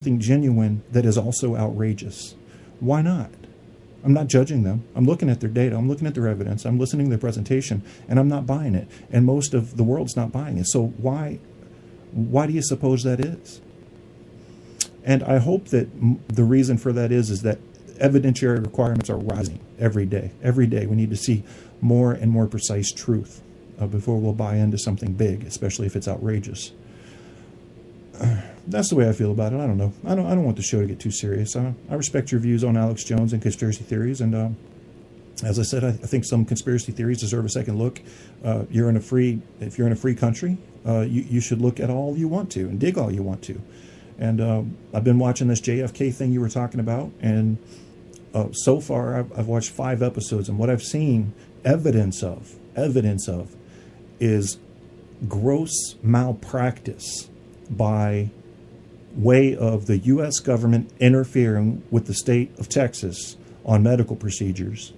something genuine that is also outrageous. Why not? I'm not judging them. I'm looking at their data. I'm looking at their evidence. I'm listening to their presentation, and I'm not buying it. And most of the world's not buying it. So why do you suppose that is? And I hope that the reason for that is that evidentiary requirements are rising every day. Every day we need to see more and more precise truth before we'll buy into something big, especially if it's outrageous. That's the way I feel about it. I don't know. I don't want the show to get too serious. I respect your views on Alex Jones and conspiracy theories, and as I said, I think some conspiracy theories deserve a second look. If you're in a free country, you should look at all you want to and dig all you want to. And I've been watching this JFK thing you were talking about, and so far I've watched 5 episodes, and what I've seen evidence of is gross malpractice by way of the U.S. government interfering with the state of Texas on medical procedures,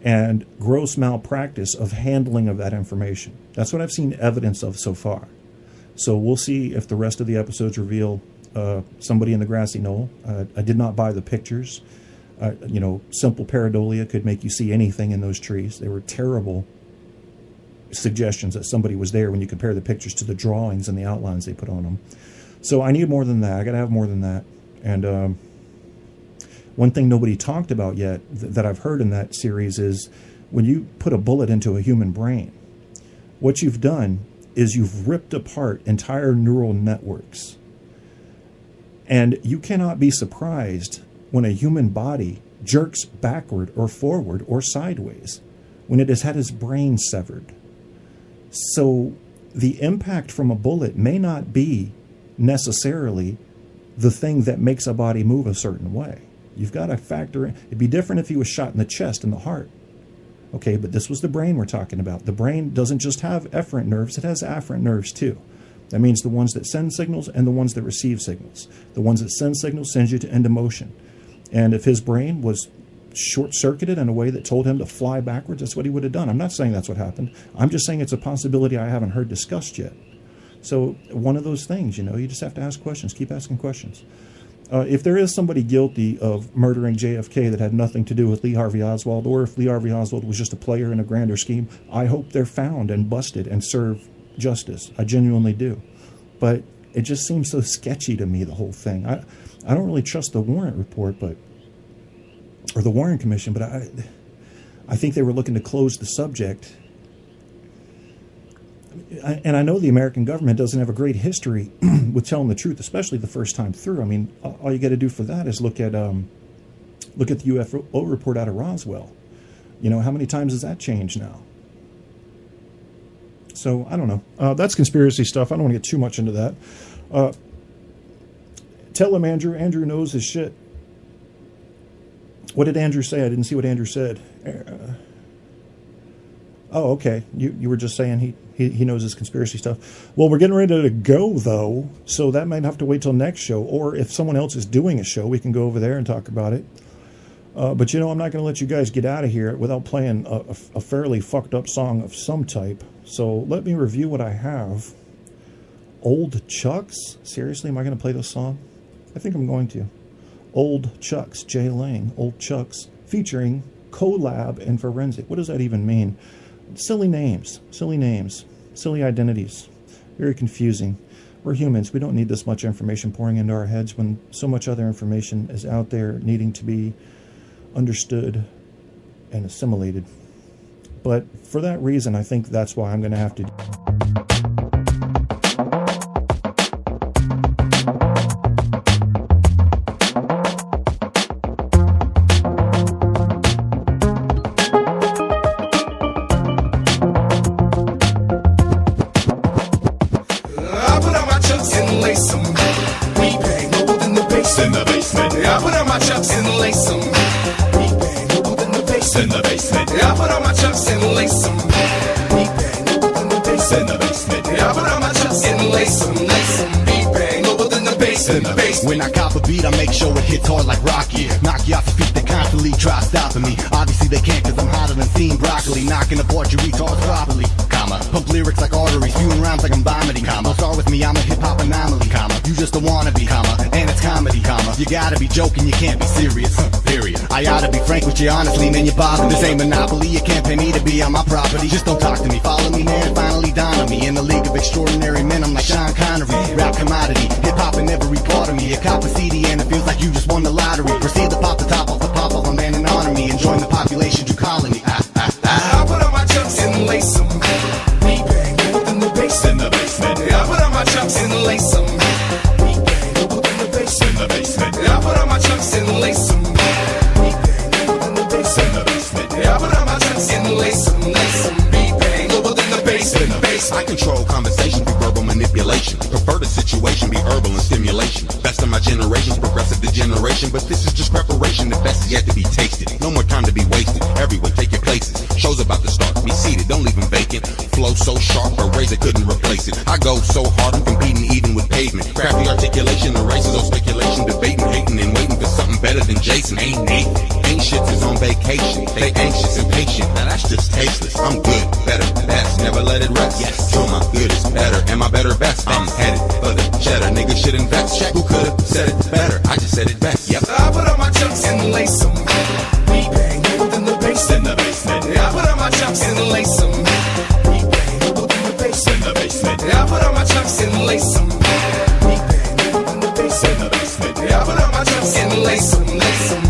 and gross malpractice of handling of that information. That's what I've seen evidence of so far. So we'll see if the rest of the episodes reveal somebody in the grassy knoll. I did not buy the pictures. Simple pareidolia could make you see anything in those trees. They were terrible suggestions that somebody was there when you compare the pictures to the drawings and the outlines they put on them. So I need more than that. I got to have more than that. And one thing nobody talked about yet that I've heard in that series is when you put a bullet into a human brain, what you've done is you've ripped apart entire neural networks. And you cannot be surprised when a human body jerks backward or forward or sideways when it has had its brain severed. So the impact from a bullet may not be necessarily the thing that makes a body move a certain way. You've got to factor in. It'd be different if he was shot in the chest and the heart. Okay, but this was the brain we're talking about. The brain doesn't just have efferent nerves, it has afferent nerves too. That means the ones that send signals and the ones that receive signals. The ones that send signals send you to end motion. And if his brain was short-circuited in a way that told him to fly backwards, that's what he would have done. I'm not saying that's what happened. I'm just saying it's a possibility I haven't heard discussed yet. So one of those things, you just have to ask questions. Keep asking questions. If there is somebody guilty of murdering JFK that had nothing to do with Lee Harvey Oswald, or if Lee Harvey Oswald was just a player in a grander scheme, I hope they're found and busted and serve justice. I genuinely do. But it just seems so sketchy to me, the whole thing. I don't really trust the Warren report, or the Warren Commission, but I think they were looking to close the subject. And I know the American government doesn't have a great history with telling the truth, especially the first time through. I mean, all you got to do for that is look at the UFO report out of Roswell. How many times has that changed now? So I don't know. That's conspiracy stuff. I don't want to get too much into that. Tell him, Andrew. Andrew knows his shit. What did Andrew say? I didn't see what Andrew said. Oh, okay. You were just saying he knows his conspiracy stuff. Well, we're getting ready to go, though, so that might have to wait till next show. Or if someone else is doing a show, we can go over there and talk about it. But, I'm not going to let you guys get out of here without playing a fairly fucked up song of some type. So let me review what I have. Old Chucks? Seriously, am I going to play this song? I think I'm going to. Old Chucks, Jay Lang, Old Chucks, featuring Collab and Forensic. What does that even mean? Silly names, silly identities. Very confusing. We're humans. We don't need this much information pouring into our heads when so much other information is out there needing to be understood and assimilated. But for that reason, I think that's why I'm going to have to... When I cop a beat, I make sure it hits hard like Rocky. Knock you off your feet, they constantly try stopping me. Obviously they can't, cause I'm hotter than steamed broccoli. Knocking apart your retards properly. comma. Pump lyrics like arteries, spewing rhymes like I'm vomiting, comma. Don't start with me, I'm a hip-hop anomaly, comma. You just a wannabe, comma, and it's comedy, comma. You gotta be joking, you can't be serious, period. I oughta be frank with you, honestly, man, you bother me. This ain't Monopoly, you can't pay me to be on my property. Just don't talk to me, follow me, man, finally dawn on me. In the league of extraordinary men, I'm like Sean Connery. Rap commodity, hip-hop in every part of me. A cop a CD and it feels like you just won the lottery. Proceed to pop the top off the pop of a man and honor me. And join the population, you calling me. I put on my chucks and lace them. Beat bang, within the bass in the basement. I put on my chucks and lace them. Beat bang, within the bass in the basement. I put on my chucks and lace them. Beat bang, within the bass in the basement. I put on my chucks and lace them. Beat bang, within the bass in the basement. I control conversation through verbal manipulation. Prefer the situation be herbal and stimulation. Best of my generation's progressive degeneration, but this is just preparation. The best is yet to be tasted. No more time to be wasted. Everyone take your places. Show's about to start. Be seated, don't leave them vacant. Flow so sharp, a razor couldn't replace it. I go so hard, I'm competing even with pavement. Crafty articulation erases all speculation, debating, hating, and waiting for something better than Jason. Ain't Nathan. Ain't shit is on vacation. They anxious and patient. Now that's just tasteless. I'm good, better, best. Never let it rest. Yes. So my good is better, and my better best. I'm headed for the cheddar. Nigga should invest. Check. Who could've said it better? I just said it best. Yep. I put on my chucks and lace them. Beat bang, within the bass in the basement. I put on my chucks and lace them. Beat bang, within the bass in the basement. I put on my chucks and lace them. Beat bang, within the bass in the basement. I put on my chucks and lace them.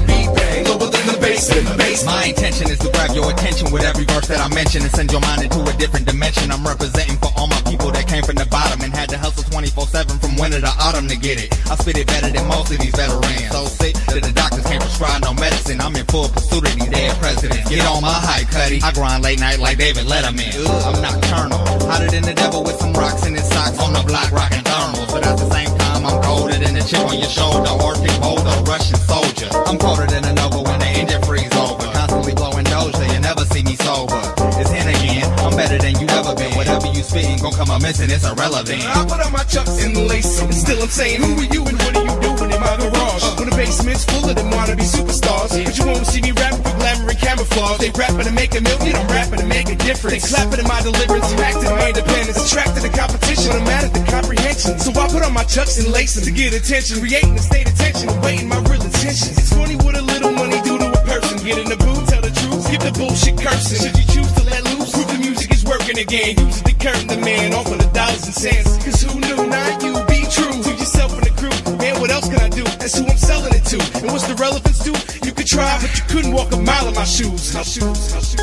Beat bang, within the bass in the basement. My intention is to grab your attention with every verse that I mention and send your mind into a different dimension. I'm representing for all my people that came from the bottom and had to hustle 24/7 from winter to autumn to get it. I spit it better than most of these veterans. So sick that the doctors can't prescribe no medicine. I'm in full pursuit of these dead presidents. Get on my hype, cutty. I grind late night like David Letterman. I'm nocturnal, hotter than the devil with some rocks in his socks on the block, rocking thermals. But at the same time, I'm colder than the chip on your shoulder, Arctic boulder, Russian soldier. I'm colder than a Nova when the engine freeze over. Constantly blowing Doja, you never see me sober. It's him again, I'm better than you ever been. Whatever you spitting gon' come up missing, it's irrelevant. I put on my chucks and lace them. Still I'm saying, who are you and what are you doing in my garage? When the basement's full of them wannabe superstars. But you won't see me rapping for glamour and camouflage. They rapping to make a million, I'm rapping to make a difference. They clapping in my deliverance, acting my independence. Attracted to competition, I'm mad at the comprehension. So I put on my chucks and lace them to get attention. Creating a state of tension, awaiting my real intentions. It's funny what a little money do to a person. Get in the booth, tell the truth, skip the bullshit cursing. Should you choose to let loose, prove the music is working again. Use it to curtain the man off of the dollars and cents. Cause who knew, not you, be true to yourself and the crew. Man, what else can I do? That's who I'm selling it to. And what's the relevance to? You could try, but you couldn't walk a mile in my shoes. My shoes, my shoes.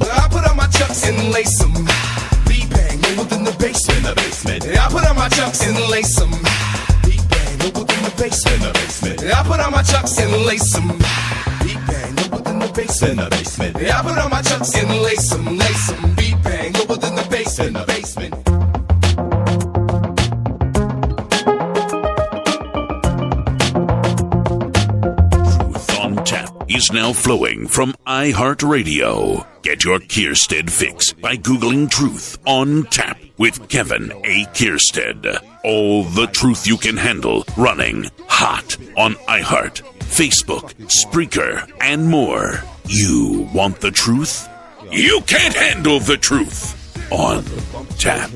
I put on my chucks and lace them. Beat bang, within the basement. In the basement. I put on my chucks and lace them. Beat bang, within the basement. In the basement. I put on my chucks and lace them. Beat bang, within the basement. In the basement. I put on my chucks and lace them. Beat bang, within the basement. In the basement. Truth on Tap is now flowing from iHeartRadio. Get your Kierstead fix by Googling Truth on Tap with Kevin A. Kierstead. All the truth you can handle running hot on iHeart, Facebook, Spreaker, and more. You want the truth? You can't handle the truth on Tap.